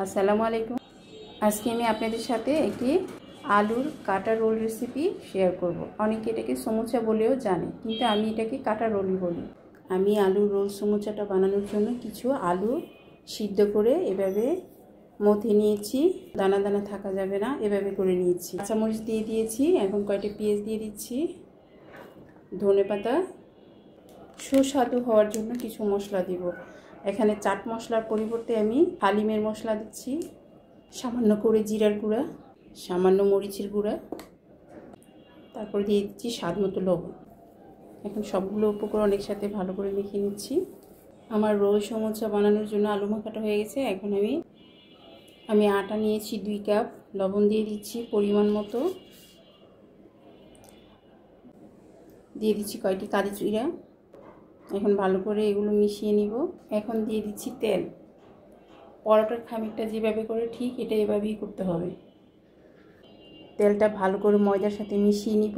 আসসালামু আলাইকুম। আজকে আমি আপনাদের সাথে একটি আলুর কাটা রোল রেসিপি শেয়ার করব। অনেকে এটাকে সমুচা বলেও জানে, কিন্তু আমি এটাকে কাটা রোলই বলি। আমি আলুর রোল সমুচাটা বানানোর জন্য কিছু আলু সিদ্ধ করে এভাবে মথে নিয়েছি, দানা দানা থাকা যাবে না, এভাবে করে নিয়েছি। কাঁচামরিচ দিয়ে দিয়েছি, এখন কয়টা পেঁয়াজ দিয়ে দিচ্ছি, ধনেপাতা, সুস্বাদু হওয়ার জন্য কিছু মশলা দিব। এখানে চাট মশলার পরিবর্তে আমি হালিমের মশলা দিচ্ছি, সামান্য করে জিরার গুঁড়া, সামান্য মরিচের গুঁড়া, তারপর দিয়ে দিচ্ছি স্বাদ মতো লবণ। এখন সবগুলো উপকরণ একসাথে ভালো করে মেখে নিচ্ছি। আমার রোল সমোসা বানানোর জন্য আলু মাখাটা হয়ে গেছে। এখন আমি আটা নিয়েছি 2 কাপ, লবণ দিয়ে দিচ্ছি পরিমাণ মতো, দিয়ে দিচ্ছি কয়টি কারি জিরা। এখন ভালো করে এগুলো মিশিয়ে নিব। এখন দিয়ে দিচ্ছি তেল। পরোটার খামিরটা যেভাবে করে ঠিক এটা এভাবেই করতে হবে। তেলটা ভালো করে ময়দার সাথে মিশিয়ে নিব।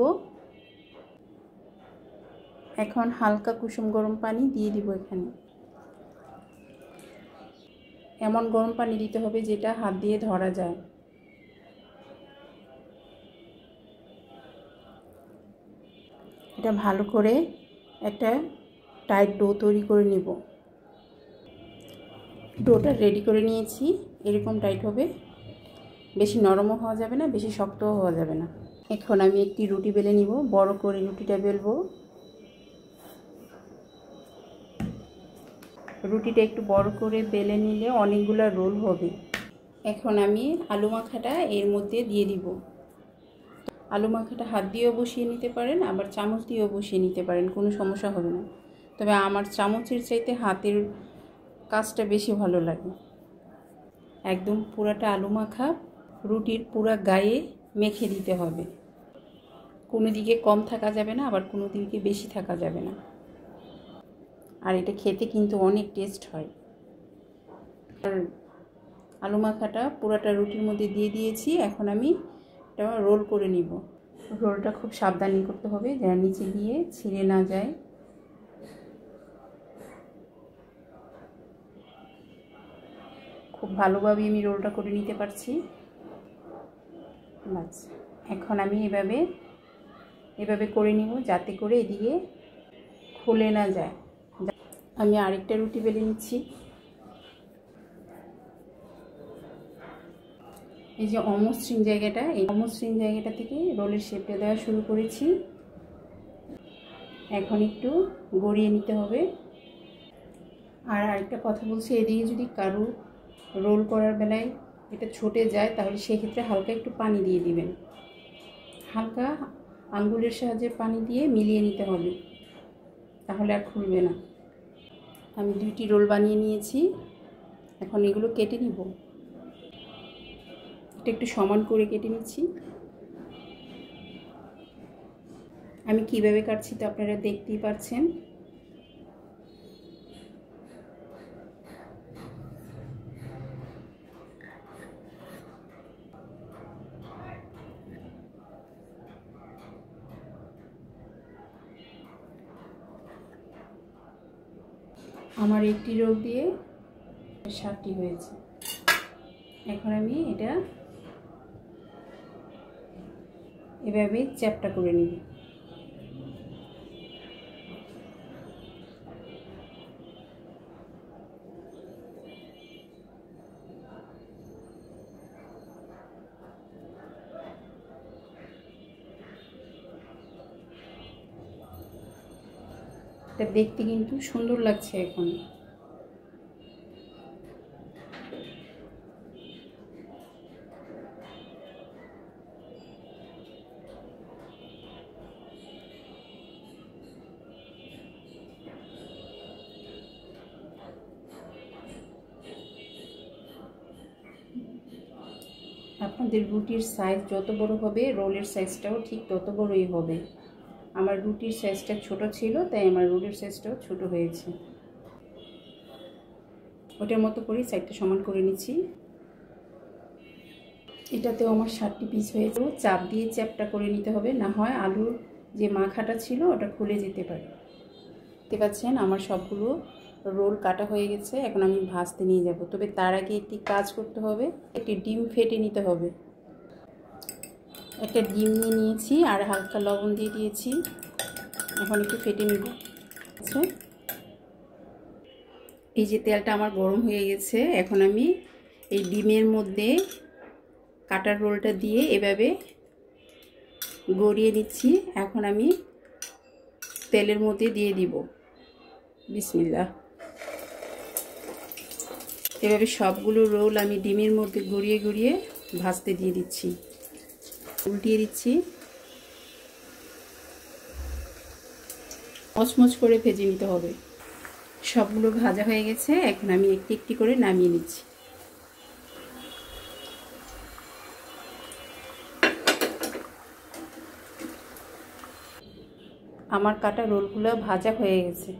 এখন হালকা কুসুম গরম পানি দিয়ে দিব। এখানে এমন গরম পানি দিতে হবে যেটা হাত দিয়ে ধরা যায়। এটা ভালো করে একটা টাইট ডো তৈরি করে নিব। ডোটা রেডি করে নিয়েছি, এরকম টাইট হবে, বেশি নরমও হওয়া যাবে না, বেশি শক্তও হওয়া যাবে না। এখন আমি একটি রুটি বেলে নিব, বড় করে রুটিটা বেলবো। রুটিটা একটু বড় করে বেলে নিলে অনেকগুলো রোল হবে। এখন আমি আলু মাখাটা এর মধ্যে দিয়ে দিব। আলু মাখাটা হাত দিয়েও বসিয়ে নিতে পারেন, আবার চামচ দিয়েও বসিয়ে নিতে পারেন, কোনো সমস্যা হবে না। তবে আমার চামচের চাইতে হাতের কাজটা বেশি ভালো লাগে। একদম পুরাটা আলু মাখা রুটির পুরা গায়ে মেখে দিতে হবে। কোনো দিকে কম থাকা যাবে না, আবার কোনো দিকে বেশি থাকা যাবে না। আর এটা খেতে কিন্তু অনেক টেস্ট হয়। আর আলু মাখাটা পুরাটা রুটির মধ্যে দিয়ে দিয়েছি। এখন আমি এটা রোল করে নিব। রোলটা খুব সাবধানে করতে হবে যেন নিচে গিয়ে ছিঁড়ে না যায়। খুব ভালোভাবে আমি রোলটা করে নিতে পারছি। বাস, এখন আমি এভাবে করে নিব যাতে করে এদিকে খুলে না যায়। আমি আরেকটা রুটি বেলে নিচ্ছি। এই যে অমসৃণ জায়গাটা, এই অমসৃণ জায়গাটা থেকে রোলের শেপটা দেওয়া শুরু করেছি। এখন একটু গড়িয়ে নিতে হবে। আর আরেকটা কথা বলছি, এদিকে যদি কারো রোল করার বেলায় এটা ছুটে যায় তাহলে সেক্ষেত্রে হালকা একটু পানি দিয়ে দিবেন। হালকা আঙ্গুলের সাহায্যে পানি দিয়ে মিলিয়ে নিতে হবে, তাহলে আর খুলবে না। আমি 2টি রোল বানিয়ে নিয়েছি। এখন এগুলো কেটে নিব। এটা একটু সমান করে কেটে নিচ্ছি। আমি কিভাবে কাটছি তো আপনারা দেখতেই পাচ্ছেন। আমার একটি রোল দিয়ে 7টি হয়েছে। এখন আমি এটা এভাবে চ্যাপটা করে নিব। এটা দেখতে কিন্তু সুন্দর লাগছে। এখন আপনাদের রুটির সাইজ যত বড় হবে রোলের সাইজটাও ঠিক তত বড়ই হবে। আমার রুটির সাইজটা ছোট ছিল, তাই আমার রোলের সাইজটাও ছোট হয়েছে। ওটার মতো করে সাইডটা সমান করে নিচ্ছি। এটাতেও আমার 7টি পিস হয়েছে। চাপ দিয়ে চ্যাপটা করে নিতে হবে, না হয় আলুর যে মাখাটা ছিল ওটা খুলে যেতে পারে। দেখতে পাচ্ছেন আমার সবগুলো রোল কাটা হয়ে গেছে, এখন আমি ভাজতে নিয়ে যাব। তবে তার আগে একটি কাজ করতে হবে, একটি ডিম ফেটে নিতে হবে। একটা ডিম নিয়ে নিয়েছি আর হালকা লবণ দিয়ে দিয়েছি, এখন একটু ফেটে নিব। আচ্ছা, এই যে তেলটা আমার গরম হয়ে গেছে, এখন আমি এই ডিমের মধ্যে কাটার রোলটা দিয়ে এভাবে গড়িয়ে নিচ্ছি। এখন আমি তেলের মধ্যে দিয়ে দিব। বিসমিল্লাহ। এভাবে সবগুলো রোল আমি ডিমের মধ্যে গড়িয়ে গড়িয়ে ভাজতে দিয়ে দিচ্ছি, উল্টিয়ে দিচ্ছি। মচমচ করে ভেজে নিতে হবে। সবগুলো ভাজা হয়ে গেছে, এখন আমি একটি একটি করে নামিয়ে নিচ্ছি। আমার কাটা রোলগুলো ভাজা হয়ে গেছে।